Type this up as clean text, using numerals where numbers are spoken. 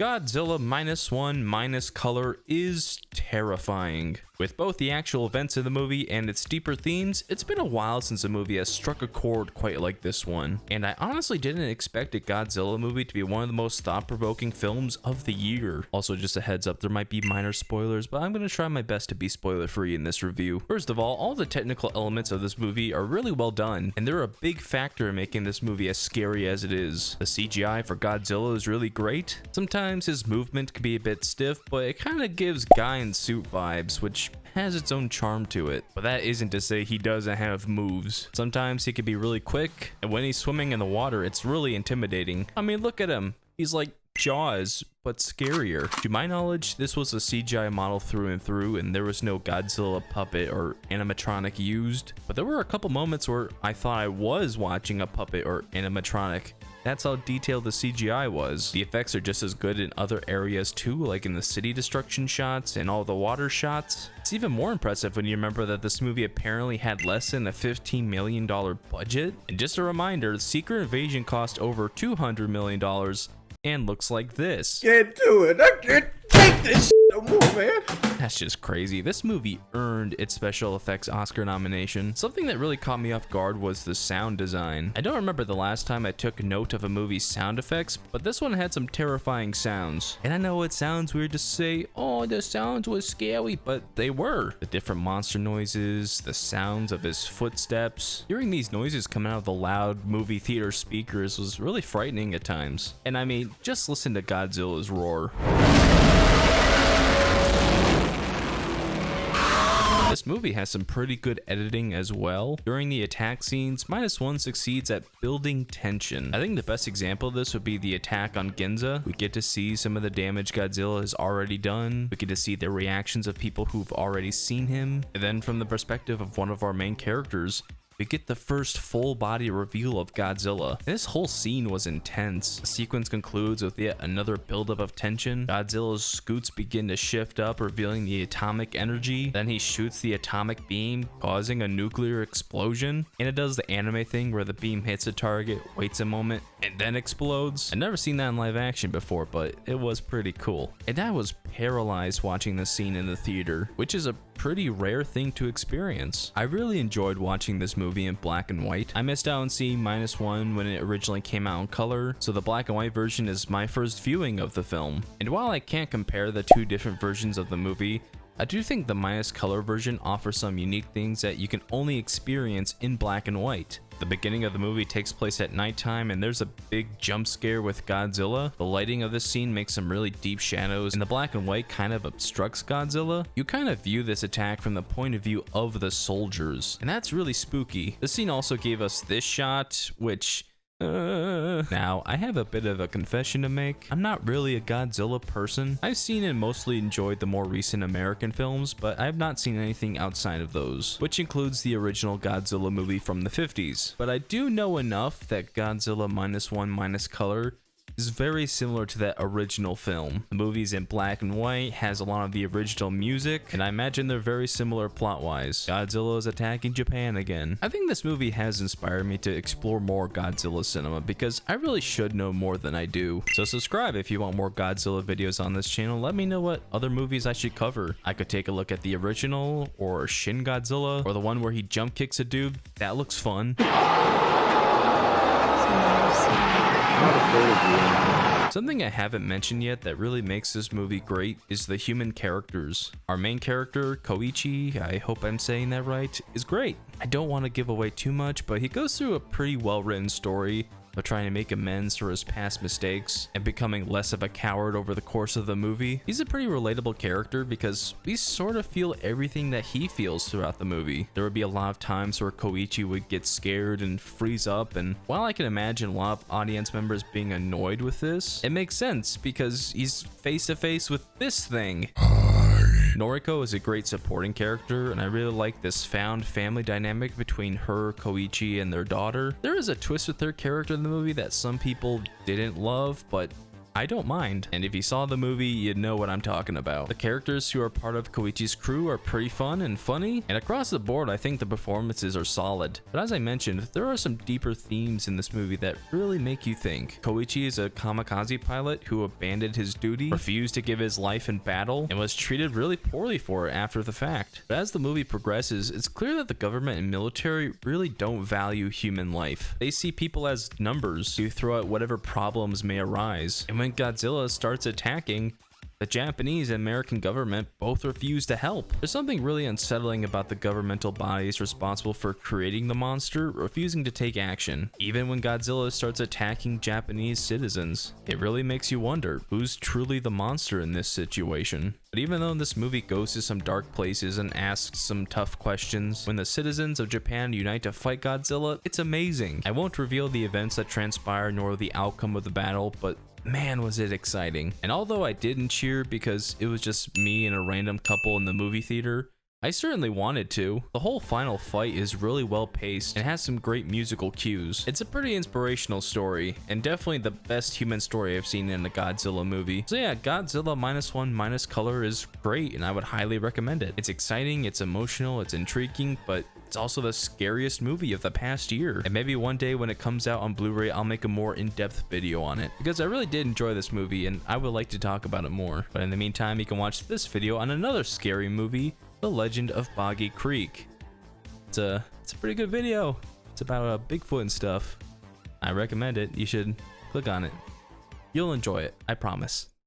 Godzilla -1 minus color is terrifying. With both the actual events in the movie and its deeper themes, it's been a while since a movie has struck a chord quite like this one. And I honestly didn't expect a Godzilla movie to be one of the most thought-provoking films of the year. Also, just a heads up, there might be minor spoilers, but I'm going to try my best to be spoiler-free in this review. First of all the technical elements of this movie are really well done, and they're a big factor in making this movie as scary as it is. The CGI for Godzilla is really great. Sometimes his movement can be a bit stiff, but it kind of gives guy in suit vibes, which has its own charm to it. But that isn't to say he doesn't have moves. Sometimes he can be really quick, and when he's swimming in the water, it's really intimidating. I mean, look at him. He's like Jaws, but scarier. To my knowledge, this was a CGI model through and through, and there was no Godzilla puppet or animatronic used. But there were a couple moments where I thought I was watching a puppet or animatronic. That's how detailed the CGI was. The effects are just as good in other areas too, like in the city destruction shots and all the water shots. It's even more impressive when you remember that this movie apparently had less than a $15 million budget. And just a reminder, Secret Invasion cost over $200 million and looks like this. Can't do it. I can't take this shit no more, man. That's just crazy. This movie earned its special effects Oscar nomination. Something that really caught me off guard was the sound design. I don't remember the last time I took note of a movie's sound effects, but this one had some terrifying sounds. And I know it sounds weird to say, oh, the sounds was scary, but they were. The different monster noises, the sounds of his footsteps. Hearing these noises coming out of the loud movie theater speakers was really frightening at times. And I mean, just listen to Godzilla's roar. This movie has some pretty good editing as well. During the attack scenes, -1 succeeds at building tension. I think the best example of this would be the attack on Ginza. We get to see some of the damage Godzilla has already done. We get to see the reactions of people who've already seen him. And then from the perspective of one of our main characters, we get the first full body reveal of Godzilla. This whole scene was intense. The sequence concludes with yet another buildup of tension. Godzilla's scoots begin to shift up, revealing the atomic energy. Then he shoots the atomic beam, causing a nuclear explosion. And it does the anime thing where the beam hits a target, waits a moment, and then explodes. I've never seen that in live action before, but it was pretty cool. And I was paralyzed watching the scene in the theater, which is a pretty rare thing to experience. I really enjoyed watching this movie in black and white. I missed out on seeing -1 when it originally came out in color, so the black and white version is my first viewing of the film. And while I can't compare the two different versions of the movie, I do think the minus color version offers some unique things that you can only experience in black and white. The beginning of the movie takes place at nighttime, and there's a big jump scare with Godzilla. The lighting of this scene makes some really deep shadows, and the black and white kind of obstructs Godzilla. You kind of view this attack from the point of view of the soldiers, and that's really spooky. This scene also gave us this shot, which now, I have a bit of a confession to make. I'm not really a Godzilla person. I've seen and mostly enjoyed the more recent American films, but I have not seen anything outside of those, which includes the original Godzilla movie from the 50s. But I do know enough that Godzilla -1 minus color is very similar to that original film. The movie's in black and white, has a lot of the original music, and I imagine they're very similar plot-wise. Godzilla is attacking Japan again. I think this movie has inspired me to explore more Godzilla cinema because I really should know more than I do. So subscribe if you want more Godzilla videos on this channel. Let me know what other movies I should cover. I could take a look at the original, or Shin Godzilla, or the one where he jump kicks a dude. That looks fun. Something I haven't mentioned yet that really makes this movie great is the human characters. Our main character, Koichi, I hope I'm saying that right, is great. I don't want to give away too much, but he goes through a pretty well-written story of trying to make amends for his past mistakes and becoming less of a coward over the course of the movie. He's a pretty relatable character because we sort of feel everything that he feels throughout the movie. There would be a lot of times where Koichi would get scared and freeze up, and while I can imagine a lot of audience members being annoyed with this, it makes sense because he's face to face with this thing. Noriko is a great supporting character, and I really like this found family dynamic between her, Koichi, and their daughter. There is a twist with her character in the movie that some people didn't love, but I don't mind. And if you saw the movie, you'd know what I'm talking about. The characters who are part of Koichi's crew are pretty fun and funny, and across the board, I think the performances are solid. But as I mentioned, there are some deeper themes in this movie that really make you think. Koichi is a kamikaze pilot who abandoned his duty, refused to give his life in battle, and was treated really poorly for it after the fact. But as the movie progresses, it's clear that the government and military really don't value human life. They see people as numbers to throw at whatever problems may arise. And when Godzilla starts attacking, the Japanese and American government both refuse to help. There's something really unsettling about the governmental bodies responsible for creating the monster refusing to take action. Even when Godzilla starts attacking Japanese citizens, it really makes you wonder who's truly the monster in this situation. But even though this movie goes to some dark places and asks some tough questions, when the citizens of Japan unite to fight Godzilla, it's amazing. I won't reveal the events that transpire nor the outcome of the battle, but man, was it exciting. And although I didn't cheer because it was just me and a random couple in the movie theater, I certainly wanted to. The whole final fight is really well paced and has some great musical cues. It's a pretty inspirational story, and definitely the best human story I've seen in a Godzilla movie. So yeah, Godzilla -1 - Color is great, and I would highly recommend it. It's exciting, it's emotional, it's intriguing, but it's also the scariest movie of the past year. And maybe one day when it comes out on Blu-ray, I'll make a more in-depth video on it, because I really did enjoy this movie and I would like to talk about it more. But in the meantime, you can watch this video on another scary movie, The Legend of Boggy Creek. It's a pretty good video. It's about Bigfoot and stuff. I recommend it. You should click on it. You'll enjoy it, I promise.